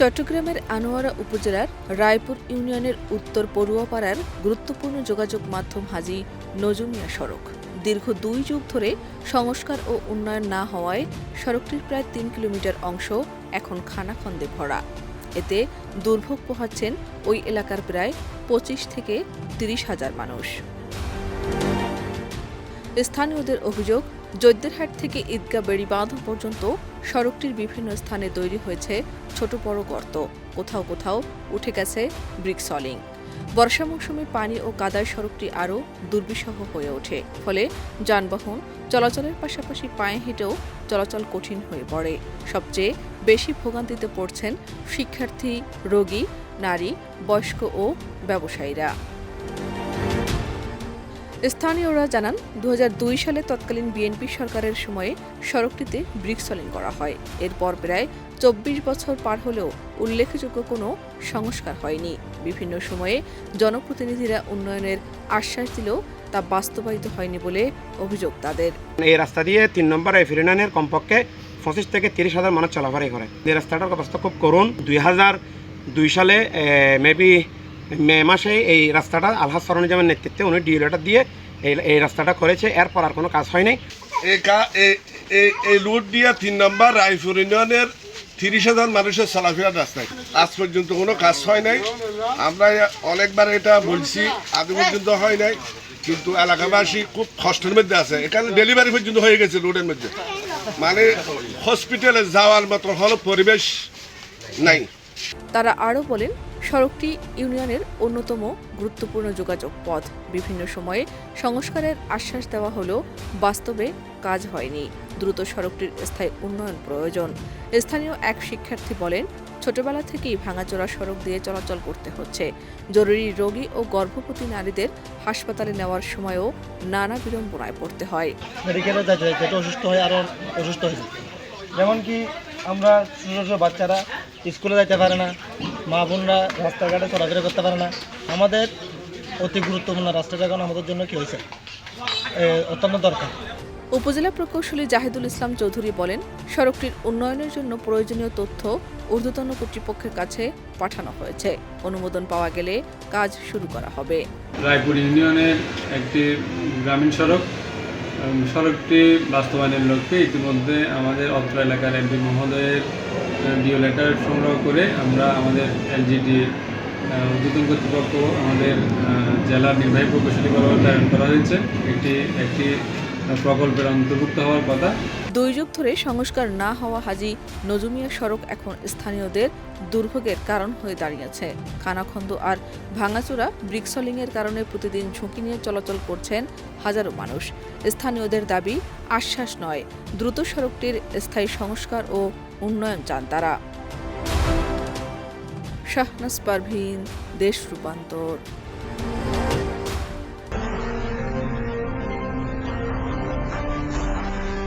চট্টগ্রামের আনোয়ারা উপজেলার রায়পুর ইউনিয়নের উত্তর পড়ুয়াপাড়ার গুরুত্বপূর্ণ যোগাযোগ মাধ্যম হাজী নজুমিয়া সড়ক দীর্ঘ ২ যুগ ধরে সংস্কার ও উন্নয়ন না হওয়ায় সড়কটির প্রায় ৩ কিলোমিটার অংশ এখন খানাখন্দে ভরা। এতে দুর্ভোগ পোহাচ্ছেন ওই এলাকার প্রায় ২৫ থেকে ৩০ হাজার মানুষ। স্থানীয়দের অভিযোগ, জৈদ্যেরহাট থেকে ঈদগাহ বেড়িবাঁধ পর্যন্ত সড়কটির বিভিন্ন স্থানে তৈরি হয়েছে ছোট বড় গর্ত, কোথাও কোথাও উঠে গেছে ব্রিকসলিং। বর্ষা মৌসুমে পানি ও কাদায় সড়কটি আরও দুর্বিষহ হয়ে ওঠে, ফলে যানবাহন চলাচলের পাশাপাশি পায়ে হেঁটেও চলাচল কঠিন হয়ে পড়ে। সবচেয়ে বেশি ভোগান্তিতে পড়ছেন শিক্ষার্থী, রোগী, নারী, বয়স্ক ও ব্যবসায়ীরা। স্থানীয়রা জানান, ২০০২ সালে তৎকালীন বিএনপি সরকারের সময়ে সড়কটিতে ব্রিকসলিং করা হয়। এরপর প্রায় ২৪ বছর পার হলেও উল্লেখযোগ্য কোনো সংস্কার হয়নি। বিভিন্ন সময়ে জনপ্রতিনিধিরা উন্নয়নের আশ্বাস দিলেও তা বাস্তবায়িত হয়নি বলে অভিযোগ তাদের। এই রাস্তা দিয়ে ৩ নম্বর ফিরিনানের কমপক্ষে ২৫ থেকে ৩০ হাজার মানুষ চলাফেরা করে। এই রাস্তাটার অবস্থা খুব করুণ। ২০০২ সালে মে মাসে এই রাস্তাটা আলহাজ সরঞ্জামের নেতৃত্বে উনি ডিএলটা দিয়ে এই রাস্তাটা করেছে। এরপর আর কোনো কাজ হয় নাই। এই রুট দিয়ে ৩ নম্বর রায়পুর ইউনিয়নের ৩০,০০০ মানুষের চলাফেরার রাস্তায় আজ পর্যন্ত কোনো কাজ হয় নাই। আমরা অনেকবার এটা বলছি, আজ পর্যন্ত হয় নাই, কিন্তু এলাকাবাসী খুব কষ্টের মধ্যে আছে। এখানে ডেলিভারি পর্যন্ত হয়ে গেছে রোডের মধ্যে, মানে হসপিটালে যাওয়ার মতো হলো পরিবেশ নাই। তারা আরও বলেন, সড়কটি ইউনিয়নের অন্যতম গুরুত্বপূর্ণ যোগাযোগ পথ। বিভিন্ন সময়ে সংস্কারের আশ্বাস দেওয়া হলেও বাস্তবে কাজ হয়নি। দ্রুত সড়কটির স্থায়ী উন্নয়ন প্রয়োজন। স্থানীয় এক শিক্ষার্থী বলেন, ছোটবেলা থেকেই ভাঙাচোরা সড়ক দিয়ে চলাচল করতে হচ্ছে। জরুরি রোগী ও গর্ভবতী নারীদের হাসপাতালে নেওয়ার সময়ও নানা বিড়ম্বনায় পড়তে হয়। মেডিকেলে যেটা অসুস্থ হয় আরও অসুস্থ হয়ে যায়। যেমন কি আমরা ছোটো বাচ্চারা স্কুলে যাইতে পারে না, মা বোনরা রাস্তাঘাটে চলাফেরা করতে পারে না। আমাদের অতি গুরুত্বপূর্ণ রাস্তাটা এখন আমাদের জন্য কী হয়েছে, অত্যন্ত দরকার। উপজেলা প্রকৌশলী জাহিদুল ইসলাম চৌধুরী বলেন, সড়কটির উন্নয়নের জন্য প্রয়োজনীয় তথ্য ঊর্ধ্বতন কর্তৃপক্ষের কাছে পাঠানো হয়েছে। অনুমোদন পাওয়া গেলে কাজ শুরু করা হবে। রায়পুর ইউনিয়নের একটি গ্রামীণ সড়ক, সড়কটি বাস্তবায়নের লক্ষ্যে ইতিমধ্যে আমাদের অত্র এলাকার এমপি মহোদয়ের ডিও লেটার সংগ্রহ করে আমরা আমাদের এলজিডি ঊর্ধ্বতন কর্তৃপক্ষ আমাদের জেলার নির্বাহী প্রকৌশলী প্রেরণ করা হয়েছে। একটি প্রকল্পের অন্তর্ভুক্ত হওয়ার কথা। ২ যুগ ধরে সংস্কার না হওয়া হাজী নজুমিয়া সড়ক এখন স্থানীয়দের দুর্ভোগের কারণ হয়ে দাঁড়িয়েছে। খানাখন্দ আর ভাঙাচোরা ব্রিকসলিংয়ের কারণে প্রতিদিন ঝুঁকি নিয়ে চলাচল করছেন হাজারো মানুষ। স্থানীয়দের দাবি আশ্বাস নয়, দ্রুত সড়কটির স্থায়ী সংস্কার ও উন্নয়ন চান তারা। শাহনাজ পারভীন, দেশ রূপান্তর।